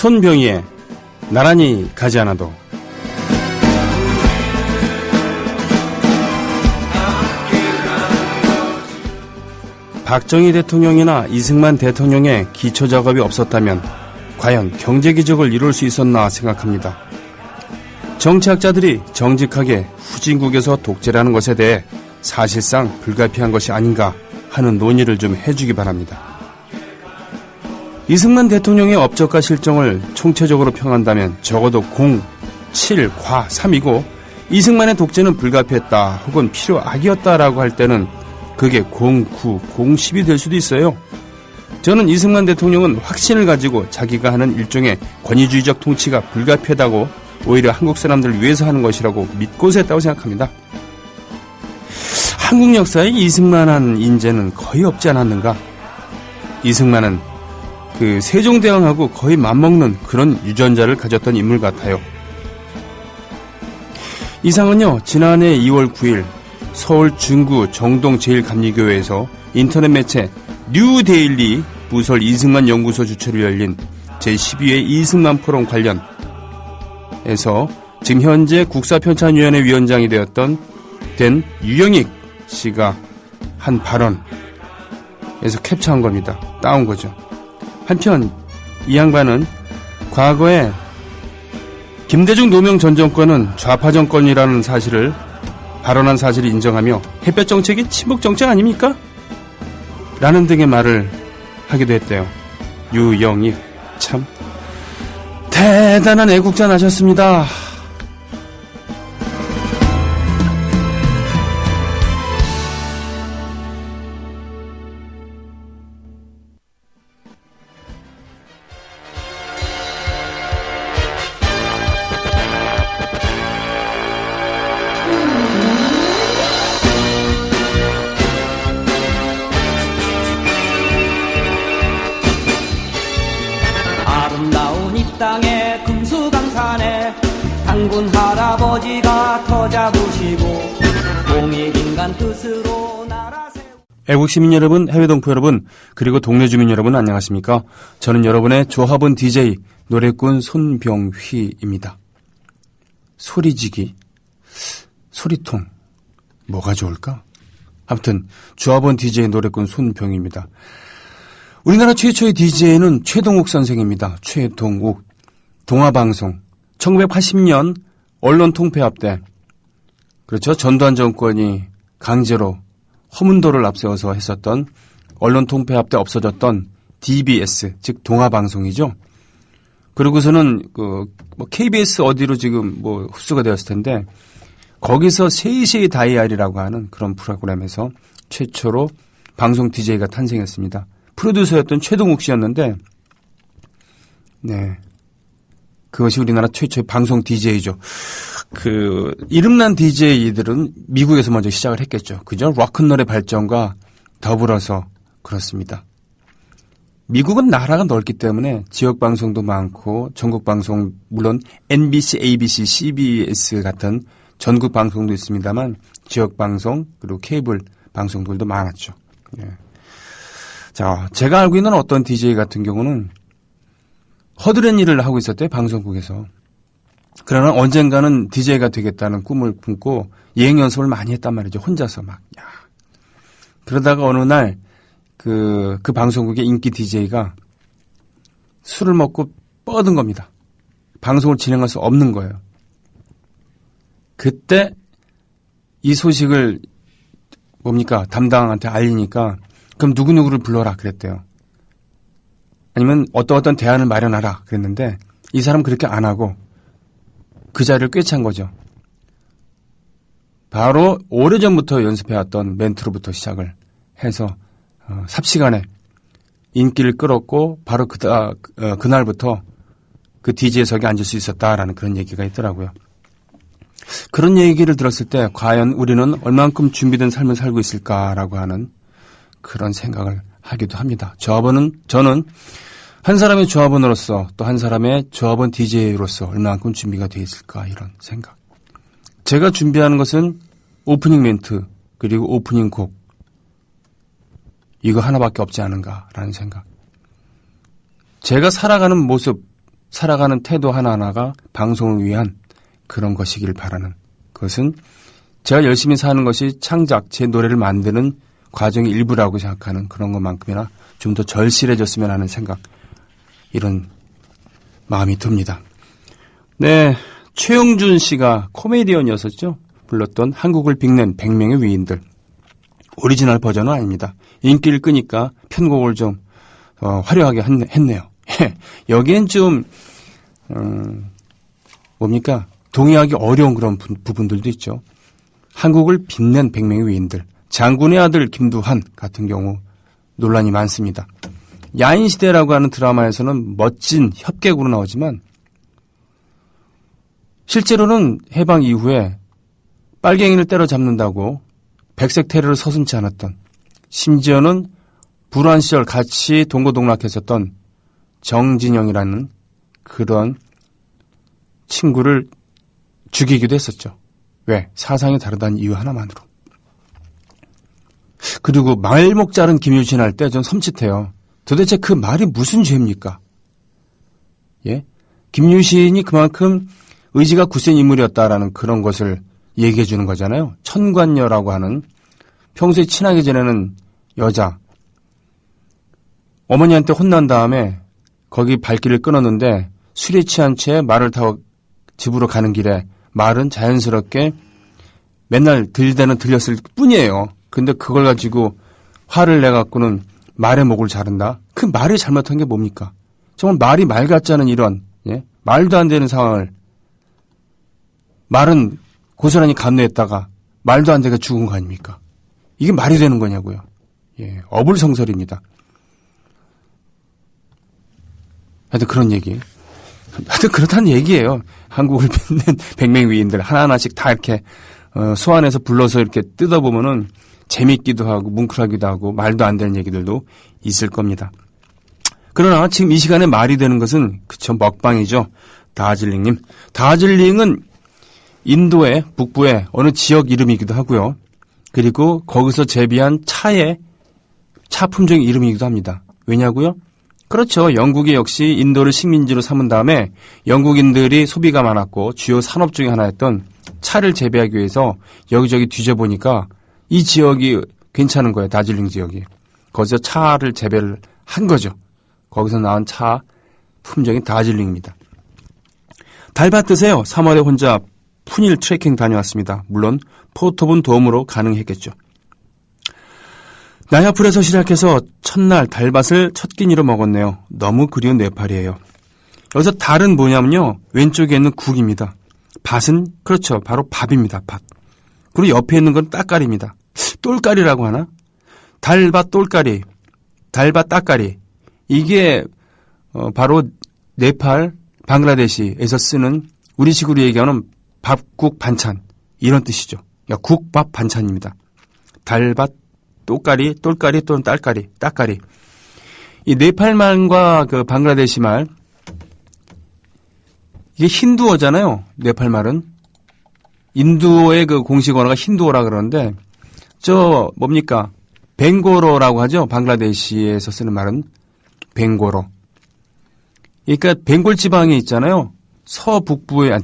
손병희의 나란히 가지 않아도. 박정희 대통령이나 이승만 대통령의 기초작업이 없었다면 과연 경제기적을 이룰 수 있었나 생각합니다. 정치학자들이 정직하게 후진국에서 독재라는 것에 대해 사실상 불가피한 것이 아닌가 하는 논의를 좀 해주기 바랍니다. 이승만 대통령의 업적과 실정을 총체적으로 평한다면 적어도 0, 7, 과 3이고 이승만의 독재는 불가피했다 혹은 필요악이었다라고 할 때는 그게 0, 9, 0, 10이 될 수도 있어요. 저는 이승만 대통령은 확신을 가지고 자기가 하는 일종의 권위주의적 통치가 불가피하다고 오히려 한국 사람들을 위해서 하는 것이라고 믿고서 했다고 생각합니다. 한국 역사에 이승만한 인재는 거의 없지 않았는가? 이승만은 그 세종대왕하고 거의 맞먹는 그런 유전자를 가졌던 인물 같아요. 이상은요, 지난해 2월 9일 서울 중구 정동 제1감리교회에서 인터넷 매체 뉴데일리 부설 이승만 연구소 주최로 열린 제12회 이승만 포럼 관련해서 지금 현재 국사편찬위원회 위원장이 된 유영익 씨가 한 발언에서 캡처한 겁니다. 따온 거죠. 한편 이 양반은 과거에 김대중 노무현 전 정권은 좌파 정권이라는 사실을 발언한 사실을 인정하며 햇볕 정책이 친북 정책 아닙니까? 라는 등의 말을 하기도 했대요. 유영익 참 대단한 애국자 나셨습니다. 아름다운 이 땅에 금수강산에 장군 할아버지가 터 잡으시고 공익인간 뜻으로 나라 세우. 애국 시민 여러분, 해외 동포 여러분, 그리고 동네 주민 여러분 안녕하십니까? 저는 여러분의 조합원 DJ 노래꾼 손병휘입니다. 소리지기, 소리통, 뭐가 좋을까? 아무튼 조합원 DJ 노래꾼 손병휘입니다. 우리나라 최초의 DJ는 최동욱 선생입니다. 최동욱. 동아방송. 1980년 언론통폐합 때, 그렇죠. 전두환 정권이 강제로 허문도를 앞세워서 했었던 언론통폐합 때 없어졌던 DBS, 즉 동아방송이죠. 그러고서는 KBS 어디로 지금 흡수가 되었을 텐데, 거기서 세이세이 다이아리라고 하는 그런 프로그램에서 최초로 방송 DJ가 탄생했습니다. 프로듀서였던 최동욱 씨였는데, 네. 그것이 우리나라 최초의 방송 DJ죠. 이름난 DJ들은 미국에서 먼저 시작을 했겠죠. 그죠? 락큰롤의 발전과 더불어서 그렇습니다. 미국은 나라가 넓기 때문에 지역 방송도 많고, 전국 방송, 물론 NBC, ABC, CBS 같은 전국 방송도 있습니다만, 지역 방송, 그리고 케이블 방송들도 많았죠. 예. 자, 제가 알고 있는 어떤 DJ 같은 경우는 허드렛 일을 하고 있었대요, 방송국에서. 그러나 언젠가는 DJ가 되겠다는 꿈을 품고 예행 연습을 많이 했단 말이죠, 혼자서 막. 야. 그러다가 어느 날 그 방송국의 인기 DJ가 술을 먹고 뻗은 겁니다. 방송을 진행할 수 없는 거예요. 그때 이 소식을 담당한테 알리니까 그럼 누구누구를 불러라 그랬대요. 아니면 어떤 대안을 마련하라 그랬는데 이 사람 그렇게 안 하고 그 자리를 꿰찬 거죠. 바로 오래전부터 연습해왔던 멘트로부터 시작을 해서 삽시간에 인기를 끌었고 바로 그날부터 그 DJ석에 앉을 수 있었다라는 그런 얘기가 있더라고요. 그런 얘기를 들었을 때 과연 우리는 얼만큼 준비된 삶을 살고 있을까라고 하는 그런 생각을 하기도 합니다. 저는 한 사람의 조합원으로서 또 한 사람의 조합원 DJ로서 얼만큼 준비가 되어 있을까 이런 생각. 제가 준비하는 것은 오프닝 멘트 그리고 오프닝 곡 이거 하나밖에 없지 않은가라는 생각. 제가 살아가는 모습, 살아가는 태도 하나하나가 방송을 위한 그런 것이길 바라는 그것은 제가 열심히 사는 것이 창작, 제 노래를 만드는 과정의 일부라고 생각하는 그런 것만큼이나 좀 더 절실해졌으면 하는 생각, 이런 마음이 듭니다. 네, 최영준 씨가 코미디언이었었죠. 불렀던 한국을 빛낸 100명의 위인들. 오리지널 버전은 아닙니다. 인기를 끄니까 편곡을 좀 화려하게 했네요. 여기엔 좀 뭡니까? 동의하기 어려운 그런 부분들도 있죠. 한국을 빛낸 100명의 위인들. 장군의 아들 김두한 같은 경우 논란이 많습니다. 야인시대라고 하는 드라마에서는 멋진 협객으로 나오지만 실제로는 해방 이후에 빨갱이를 때려잡는다고 백색 테러를 서슴지 않았던, 심지어는 불우한 시절 같이 동고동락했었던 정진영이라는 그런 친구를 죽이기도 했었죠. 왜? 사상이 다르다는 이유 하나만으로. 그리고 말목 자른 김유신 할 때 전 섬찟해요. 도대체 그 말이 무슨 죄입니까? 예? 김유신이 그만큼 의지가 굳센 인물이었다라는 그런 것을 얘기해 주는 거잖아요. 천관녀라고 하는 평소에 친하게 지내는 여자. 어머니한테 혼난 다음에 거기 발길을 끊었는데 술에 취한 채 말을 타고 집으로 가는 길에 말은 자연스럽게 맨날 들대는 들렸을 뿐이에요. 근데 그걸 가지고 화를 내갖고는 말의 목을 자른다? 그 말이 잘못한 게 뭡니까? 정말 말이 말 같지 않은 이런, 예? 말도 안 되는 상황을 말은 고스란히 감내했다가 말도 안 되게 죽은 거 아닙니까? 이게 말이 되는 거냐고요. 예, 어불성설입니다. 하여튼 그런 얘기. 하여튼 그렇다는 얘기예요. 한국을 빛낸 100명 위인들 하나하나씩 다 이렇게 소환해서 불러서 이렇게 뜯어보면은 재밌기도 하고 뭉클하기도 하고 말도 안 되는 얘기들도 있을 겁니다. 그러나 지금 이 시간에 말이 되는 것은 그쵸, 먹방이죠. 다즐링님. 다즐링은 인도의 북부의 어느 지역 이름이기도 하고요. 그리고 거기서 재배한 차의 차 품종의 이름이기도 합니다. 왜냐고요? 그렇죠. 영국이 역시 인도를 식민지로 삼은 다음에 영국인들이 소비가 많았고 주요 산업 중에 하나였던 차를 재배하기 위해서 여기저기 뒤져보니까 이 지역이 괜찮은 거예요. 다즐링 지역이. 거기서 차를 재배를 한 거죠. 거기서 나온 차 품종이 다즐링입니다. 달밭 드세요. 3월에 혼자 푸닐 트레킹 다녀왔습니다. 물론 포토분 도움으로 가능했겠죠. 나야풀에서 시작해서 첫날 달밭을 첫 끼니로 먹었네요. 너무 그리운 네팔이에요. 여기서 달은 뭐냐면요. 왼쪽에 있는 국입니다. 밭은 그렇죠. 바로 밥입니다. 밥. 그리고 옆에 있는 건 따까리입니다. 똘까리라고 하나? 달밭 똘까리, 달밭 따까리. 이게 바로 네팔, 방글라데시에서 쓰는 우리식으로 얘기하는 밥국 반찬 이런 뜻이죠. 그러니까 국밥 반찬입니다. 달밭 똘까리, 똘까리 또는 딸까리, 따까리. 이 네팔 말과 그 방글라데시 말 이게 힌두어잖아요. 네팔 말은 인도의 그 공식 언어가 힌두어라 그러는데 저 뭡니까? 벵고로라고 하죠. 방글라데시에서 쓰는 말은 벵고로. 그러니까 벵골 지방에 있잖아요. 서북부의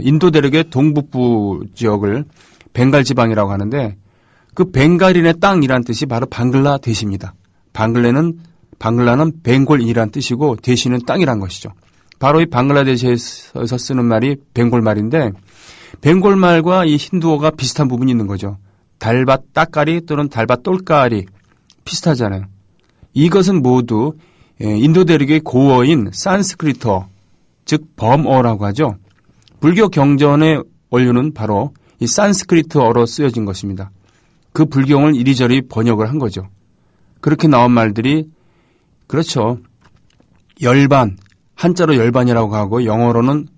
인도 대륙의 동북부 지역을 벵갈 지방이라고 하는데 그 벵갈인의 땅이란 뜻이 바로 방글라데시입니다. 방글라는 벵골이란 뜻이고 대시는 땅이란 것이죠. 바로 이 방글라데시에서 쓰는 말이 벵골 말인데 벵골 말과 이 힌두어가 비슷한 부분이 있는 거죠. 달밭 따까리 또는 달밭 똘까리 비슷하잖아요. 이것은 모두 인도 대륙의 고어인 산스크리트어, 즉 범어라고 하죠. 불교 경전의 원료는 바로 이 산스크리트어로 쓰여진 것입니다. 그 불경을 이리저리 번역을 한 거죠. 그렇게 나온 말들이 그렇죠. 열반, 한자로 열반이라고 하고 영어로는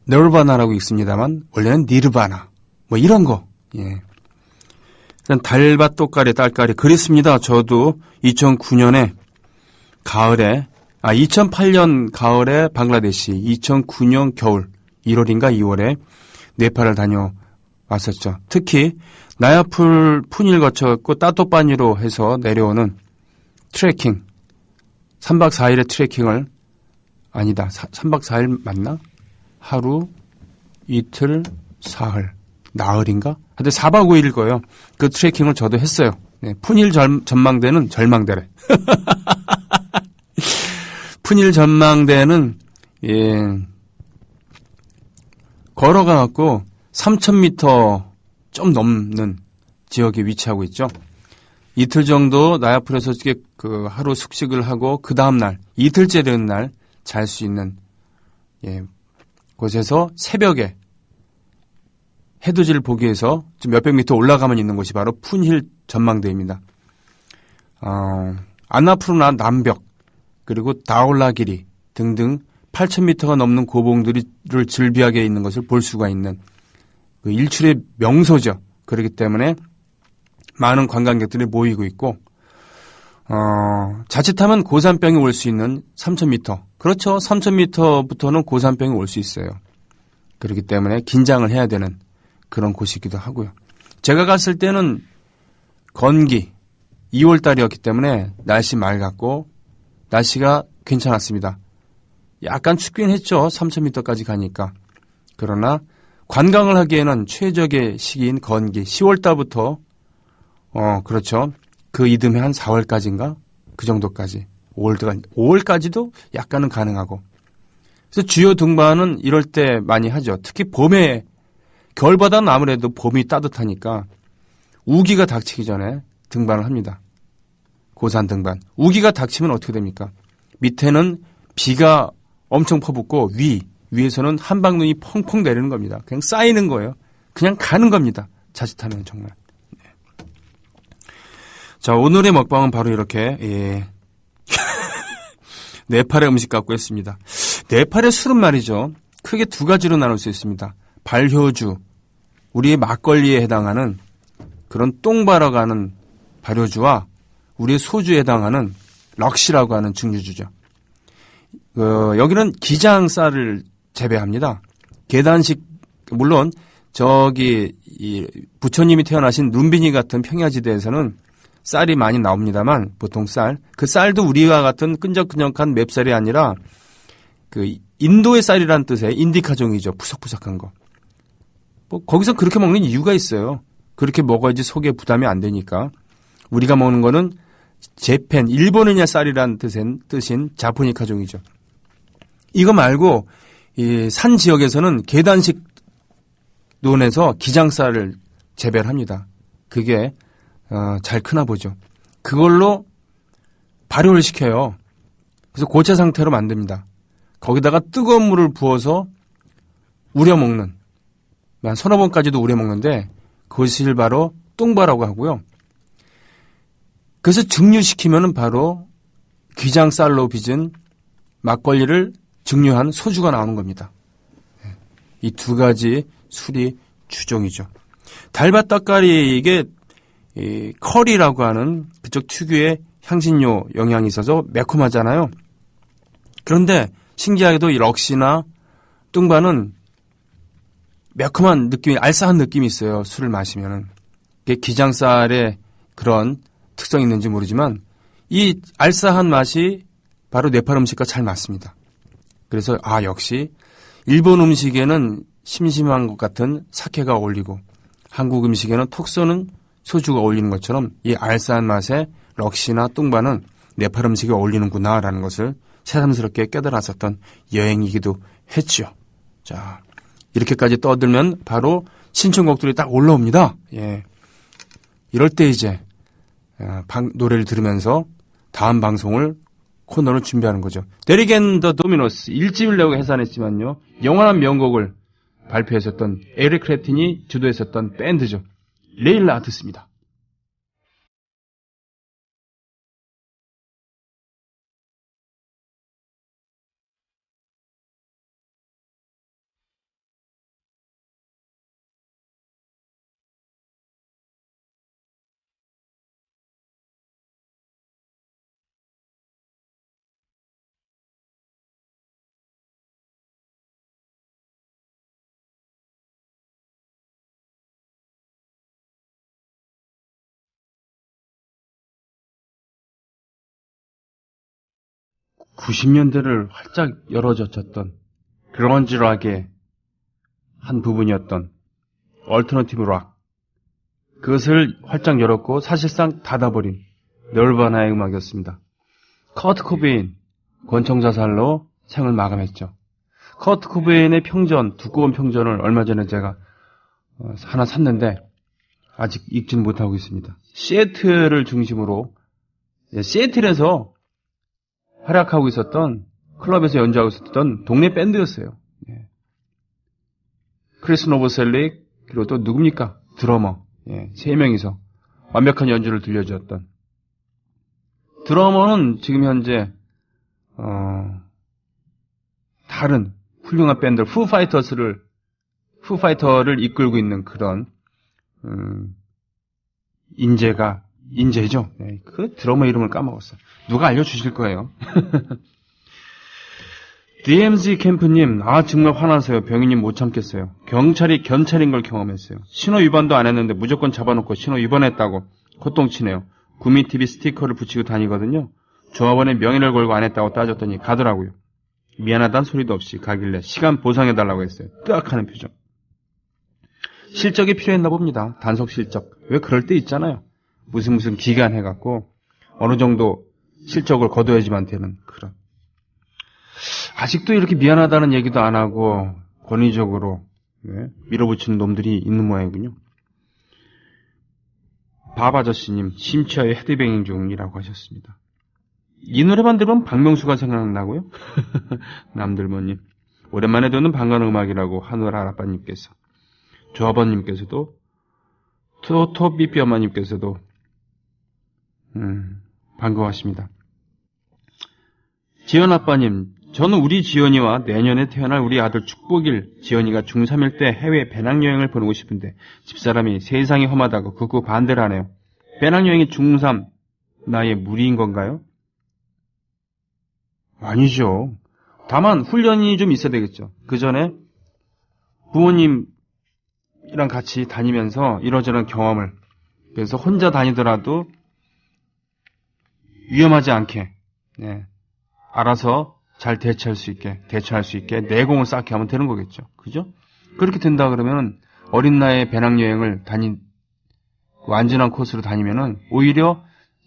널바나라고 있습니다만 원래는 니르바나 뭐 이런 거. 예. 달밭 똑까리 딸까리 그랬습니다. 저도 2009년에 가을에 2008년 가을에 방글라데시, 2009년 겨울 1월인가 2월에 네팔을 다녀왔었죠. 특히 나야풀 푸닐 거쳐갖고 따또빠니로 해서 내려오는 트레킹 3박 4일의 트레킹을 아니다. 3박 4일 맞나? 하루, 이틀, 사흘, 나흘인가? 하여튼 4박 5일일 거예요. 그 트레킹을 저도 했어요. 네, 푼힐 전망대는 절망대래. 푼힐 전망대는 예, 걸어가갖고 3,000m 좀 넘는 지역에 위치하고 있죠. 이틀 정도 나야풀에서 그 하루 숙식을 하고 그 다음날 이틀째 되는 날 잘 수 있는 예, 곳에서 새벽에 해돋이를 보기 위해서 좀 몇백 미터 올라가면 있는 곳이 바로 푼힐 전망대입니다. 안나푸르나 남벽 그리고 다올라기리 등등 8,000m가 넘는 고봉들을 즐비하게 있는 것을 볼 수가 있는 그 일출의 명소죠. 그렇기 때문에 많은 관광객들이 모이고 있고 자칫하면 고산병이 올 수 있는 3,000m. 그렇죠. 3,000m부터는 고산병이 올 수 있어요. 그렇기 때문에 긴장을 해야 되는 그런 곳이기도 하고요. 제가 갔을 때는 건기 2월 달이었기 때문에 날씨 맑았고 날씨가 괜찮았습니다. 약간 춥긴 했죠. 3,000m까지 가니까. 그러나 관광을 하기에는 최적의 시기인 건기 10월 달부터 그렇죠. 그 이듬해 한 4월까지인가? 그 정도까지. 5월까지도 약간은 가능하고. 그래서 주요 등반은 이럴 때 많이 하죠. 특히 봄에, 겨울보다는 아무래도 봄이 따뜻하니까 우기가 닥치기 전에 등반을 합니다. 고산 등반. 우기가 닥치면 어떻게 됩니까? 밑에는 비가 엄청 퍼붓고 위에서는 한방눈이 펑펑 내리는 겁니다. 그냥 쌓이는 거예요. 그냥 가는 겁니다. 자칫하면 정말. 자, 오늘의 먹방은 바로 이렇게, 예. 네팔의 음식 갖고 했습니다. 네팔의 술은 말이죠. 크게 두 가지로 나눌 수 있습니다. 발효주, 우리의 막걸리에 해당하는 그런 똥바라고 하는 발효주와 우리의 소주에 해당하는 럭시라고 하는 증류주죠. 여기는 기장쌀을 재배합니다. 계단식, 물론 이 부처님이 태어나신 룸비니 같은 평야지대에서는 쌀이 많이 나옵니다만 보통 그 쌀도 우리와 같은 끈적끈적한 맵쌀이 아니라 그 인도의 쌀이란 뜻의 인디카종이죠. 푸석푸석한 거. 거기서 그렇게 먹는 이유가 있어요. 그렇게 먹어야지 속에 부담이 안 되니까. 우리가 먹는 거는 재팬, 일본인의 쌀이란 뜻인 자포니카종이죠. 이거 말고 이 산 지역에서는 계단식 논에서 기장쌀을 재배를 합니다. 그게 잘 크나 보죠. 그걸로 발효를 시켜요. 그래서 고체 상태로 만듭니다. 거기다가 뜨거운 물을 부어서 우려 먹는, 한 서너 번까지도 우려 먹는데 그것을 바로 똥바라고 하고요. 그래서 증류시키면은 바로 기장쌀로 빚은 막걸리를 증류한 소주가 나오는 겁니다. 이 두 가지 술이 주종이죠. 달밭떡갈이 이게 커리라고 하는 그쪽 특유의 향신료 영향이 있어서 매콤하잖아요. 그런데 신기하게도 이 럭시나 뚱바는 매콤한 느낌이, 알싸한 느낌이 있어요. 술을 마시면은. 이게 기장쌀의 그런 특성이 있는지 모르지만 이 알싸한 맛이 바로 네팔 음식과 잘 맞습니다. 그래서 역시 일본 음식에는 심심한 것 같은 사케가 어울리고 한국 음식에는 톡 쏘는 소주가 어울리는 것처럼 이 알싸한 맛의 럭시나 뚱바는 네팔 음식에 어울리는구나라는 것을 새삼스럽게 깨달았었던 여행이기도 했죠. 자, 이렇게까지 떠들면 바로 신청곡들이 딱 올라옵니다. 예. 이럴 때 이제 노래를 들으면서 다음 방송을 코너를 준비하는 거죠. 데릭 앤 더 도미노스 1집을 내고 해산했지만요. 영원한 명곡을 발표했었던 에릭 클랩틴이 주도했었던 밴드죠. 레일라 듣습니다. 90년대를 활짝 열어젖혔던 그런지락의 한 부분이었던 얼터너티브 락, 그것을 활짝 열었고 사실상 닫아버린 널바나의 음악이었습니다. 커트 코베인 권총 자살로 생을 마감했죠. 커트 코베인의 평전, 두꺼운 평전을 얼마 전에 제가 하나 샀는데 아직 읽지는 못하고 있습니다. 시애틀을 중심으로, 시애틀에서 활약하고 있었던, 클럽에서 연주하고 있었던 동네 밴드였어요. 크리스 노보셀릭, 그리고 또 누굽니까? 드러머. 세 명이서 완벽한 연주를 들려주었던. 드러머는 지금 현재 다른 훌륭한 밴드 푸파이터를 이끌고 있는 그런 인재죠. 그 드러머 이름을 까먹었어요. 누가 알려주실 거예요. DMZ 캠프님, 정말 화나서요. 병인님 못 참겠어요. 경찰인 걸 경험했어요. 신호 위반도 안 했는데 무조건 잡아놓고 신호 위반했다고 고통치네요. 구미TV 스티커를 붙이고 다니거든요. 조합원의 명예를 걸고 안 했다고 따졌더니 가더라고요. 미안하다는 소리도 없이 가길래 시간 보상해달라고 했어요. 뜨악하는 표정. 실적이 필요했나 봅니다. 단속 실적. 왜 그럴 때 있잖아요. 무슨 기간 해갖고 어느 정도 실적을 거둬야지만 되는 그런. 아직도 이렇게 미안하다는 얘기도 안 하고 권위적으로 밀어붙이는 놈들이 있는 모양이군요. 밥 아저씨님, 심취하여 헤드뱅잉 중이라고 하셨습니다. 이 노래만 들으면 박명수가 생각나고요. 남들모님, 오랜만에 듣는 반가운 음악이라고 하늘 아라빠님께서, 조아버님께서도, 토토비비 엄마님께서도 반가워하십니다. 지연 아빠님, 저는 우리 지연이와 내년에 태어날 우리 아들 축복일 지연이가 중3일 때 해외 배낭여행을 보내고 싶은데 집사람이 세상이 험하다고 극구 반대를 하네요. 배낭여행이 중3 나이에 무리인 건가요? 아니죠. 다만 훈련이 좀 있어야 되겠죠. 그 전에 부모님이랑 같이 다니면서 이러저런 경험을, 그래서 혼자 다니더라도 위험하지 않게 알아서 잘 대처할 수 있게 내공을 쌓게 하면 되는 거겠죠. 그죠? 그렇게 된다 그러면 어린 나이에 배낭여행을 안전한 코스로 다니면은 오히려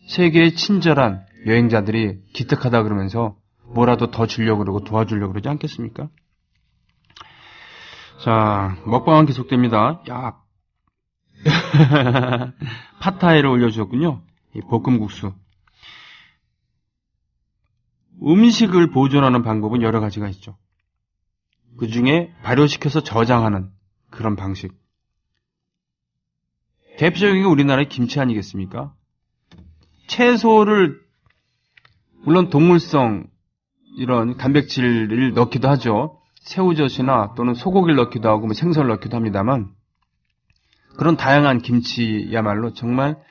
세계의 친절한 여행자들이 기특하다 그러면서 뭐라도 더 주려고 그러고 도와주려고 그러지 않겠습니까? 자, 먹방은 계속됩니다. 야, 팟타이를 올려주셨군요. 이 볶음국수. 음식을 보존하는 방법은 여러 가지가 있죠. 그 중에 발효시켜서 저장하는 그런 방식. 대표적인 게 우리나라의 김치 아니겠습니까? 채소를, 물론 동물성 이런 단백질을 넣기도 하죠. 새우젓이나 또는 소고기를 넣기도 하고 생선을 넣기도 합니다만, 그런 다양한 김치야말로 정말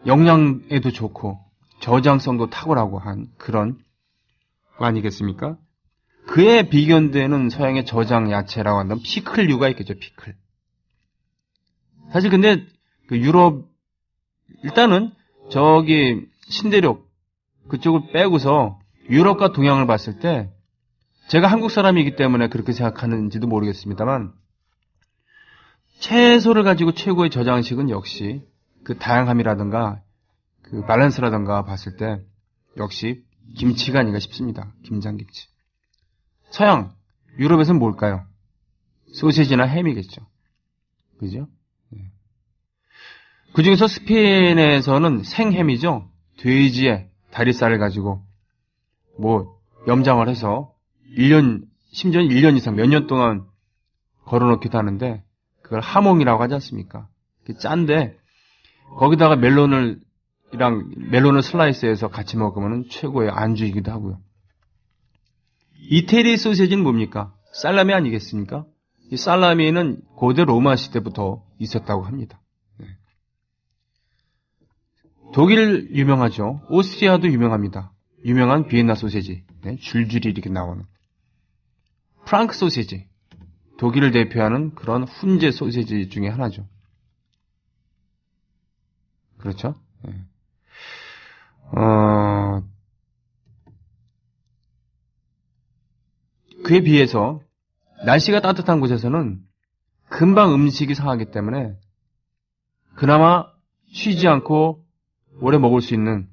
영양에도 좋고 저장성도 탁월하고 한 그런 거 아니겠습니까? 그에 비견되는 서양의 저장 야채라고 한다면 피클류가 있겠죠. 피클. 사실 근데 그 유럽, 일단은 저기 신대륙 그쪽을 빼고서 유럽과 동양을 봤을 때, 제가 한국 사람이기 때문에 그렇게 생각하는지도 모르겠습니다만, 채소를 가지고 최고의 저장식은 역시 그 다양함이라든가 그 밸런스라든가 봤을 때 역시 김치가 아닌가 싶습니다. 김장김치. 서양, 유럽에서는 뭘까요? 소시지나 햄이겠죠. 그죠? 그 중에서 스페인에서는 생햄이죠. 돼지의 다리살을 가지고 염장을 해서 1년, 심지어는 1년 이상 몇 년 동안 걸어놓기도 하는데, 그걸 하몽이라고 하지 않습니까? 짠데 거기다가 멜론을 슬라이스해서 같이 먹으면 최고의 안주이기도 하고요. 이태리 소시지는 뭡니까? 살라미 아니겠습니까? 이 살라미는 고대 로마 시대부터 있었다고 합니다. 독일 유명하죠. 오스트리아도 유명합니다. 유명한 비엔나 소시지. 줄줄이 이렇게 나오는. 프랑크 소시지. 독일을 대표하는 그런 훈제 소시지 중에 하나죠. 그렇죠? 그에 비해서 날씨가 따뜻한 곳에서는 금방 음식이 상하기 때문에 그나마 쉬지 않고 오래 먹을 수 있는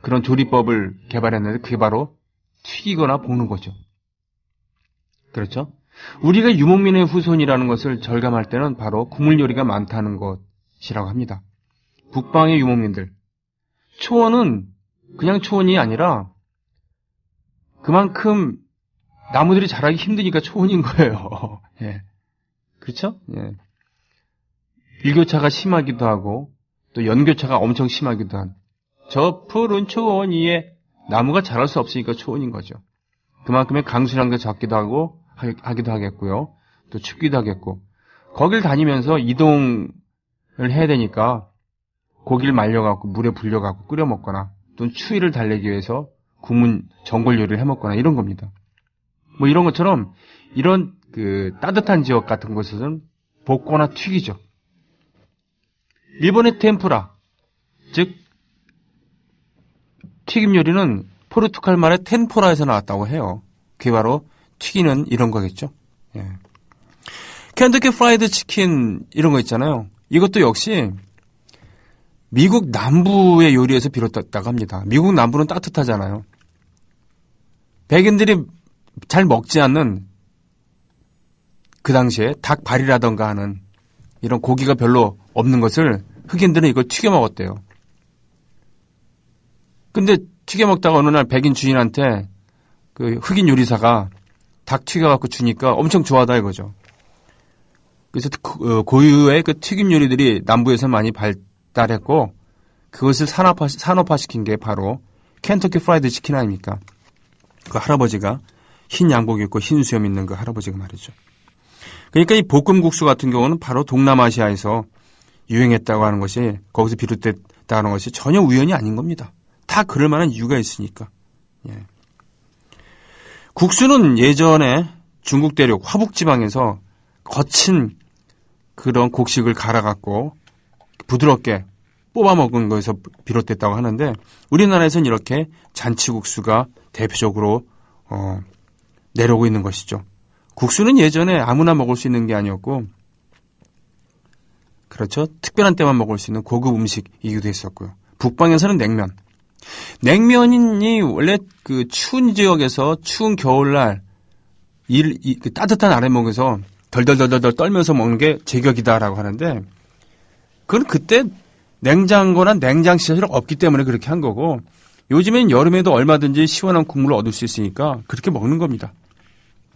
그런 조리법을 개발했는데 그게 바로 튀기거나 볶는 거죠. 그렇죠? 우리가 유목민의 후손이라는 것을 절감할 때는 바로 국물 요리가 많다는 것이라고 합니다. 북방의 유목민들. 초원은 그냥 초원이 아니라 그만큼 나무들이 자라기 힘드니까 초원인 거예요. 예. 그렇죠? 예. 일교차가 심하기도 하고 또 연교차가 엄청 심하기도 한 저 푸른 초원 위에 나무가 자랄 수 없으니까 초원인 거죠. 그만큼의 강수량도 적기도 하고 하기도 하겠고요. 또 춥기도 하겠고 거길 다니면서 이동을 해야 되니까 고기를 말려갖고 물에 불려갖고 끓여 먹거나 또는 추위를 달래기 위해서 구운 전골 요리를 해 먹거나 이런 겁니다. 뭐 이런 것처럼 이런 그 따뜻한 지역 같은 곳에서는 볶거나 튀기죠. 일본의 템푸라, 즉 튀김 요리는 포르투갈 말의 텐포라에서 나왔다고 해요. 그게 바로 튀기는 이런 거겠죠. 예. 켄터키 프라이드 치킨 이런 거 있잖아요. 이것도 역시 미국 남부의 요리에서 비롯됐다고 합니다. 미국 남부는 따뜻하잖아요. 백인들이 잘 먹지 않는 그 당시에 닭발이라던가 하는 이런 고기가 별로 없는 것을 흑인들은 이걸 튀겨 먹었대요. 근데 튀겨 먹다가 어느 날 백인 주인한테 그 흑인 요리사가 닭 튀겨갖고 주니까 엄청 좋아하다 이거죠. 그래서 고유의 그 튀김 요리들이 남부에서 많이 발달했고 그것을 산업화시킨 게 바로 켄터키 프라이드 치킨 아닙니까? 그 할아버지가 흰 양복 입고 흰 수염 있는 그 할아버지가 말이죠. 그러니까 이 볶음국수 같은 경우는 바로 동남아시아에서 유행했다고 하는 것이 거기서 비롯됐다는 것이 전혀 우연이 아닌 겁니다. 다 그럴 만한 이유가 있으니까. 예. 국수는 예전에 중국 대륙 화북지방에서 거친 그런 곡식을 갈아갖고 부드럽게 뽑아 먹은 것에서 비롯됐다고 하는데 우리나라에서는 이렇게 잔치국수가 대표적으로 내려오고 있는 것이죠. 국수는 예전에 아무나 먹을 수 있는 게 아니었고 그렇죠. 특별한 때만 먹을 수 있는 고급 음식이기도 했었고요. 북방에서는 냉면. 냉면이 원래 그 추운 지역에서 추운 겨울날 그 따뜻한 아랫목에서 덜덜덜덜 떨면서 먹는 게 제격이다라고 하는데 그건 그때 냉장고나 냉장시설이 없기 때문에 그렇게 한 거고 요즘엔 여름에도 얼마든지 시원한 국물을 얻을 수 있으니까 그렇게 먹는 겁니다.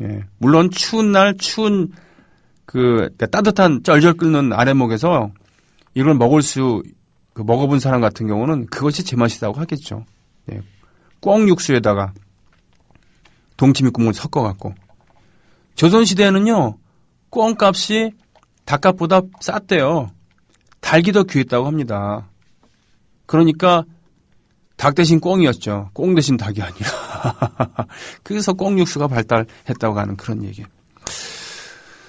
예. 물론 추운 날 추운 그러니까 따뜻한 쩔쩔 끓는 아랫목에서 이걸 먹어본 사람 같은 경우는 그것이 제맛이라고 하겠죠. 예. 꿩 육수에다가 동치미 국물 섞어갖고 조선시대에는요 꿩값이 닭값보다 쌌대요. 닭이 더 귀했다고 합니다. 그러니까 닭 대신 꿩이었죠. 꿩 대신 닭이 아니라. 그래서 꿩 육수가 발달했다고 하는 그런 얘기예요.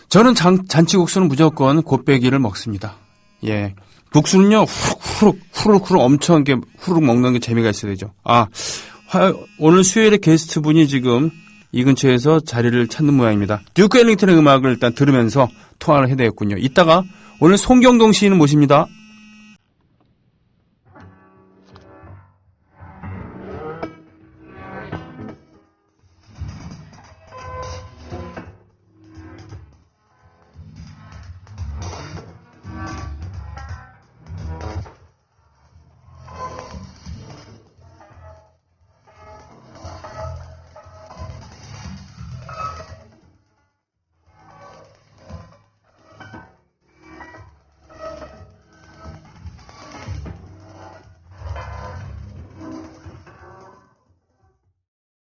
저는 잔치국수는 무조건 곱빼기를 먹습니다. 예. 국수는요, 후룩 엄청 이렇게 후룩 먹는 게 재미가 있어야 되죠. 오늘 수요일에 게스트 분이 지금 이 근처에서 자리를 찾는 모양입니다. 듀크 엘링턴의 음악을 일단 들으면서 통화를 해야 되겠군요. 이따가 오늘 송경동 시인을 모십니다.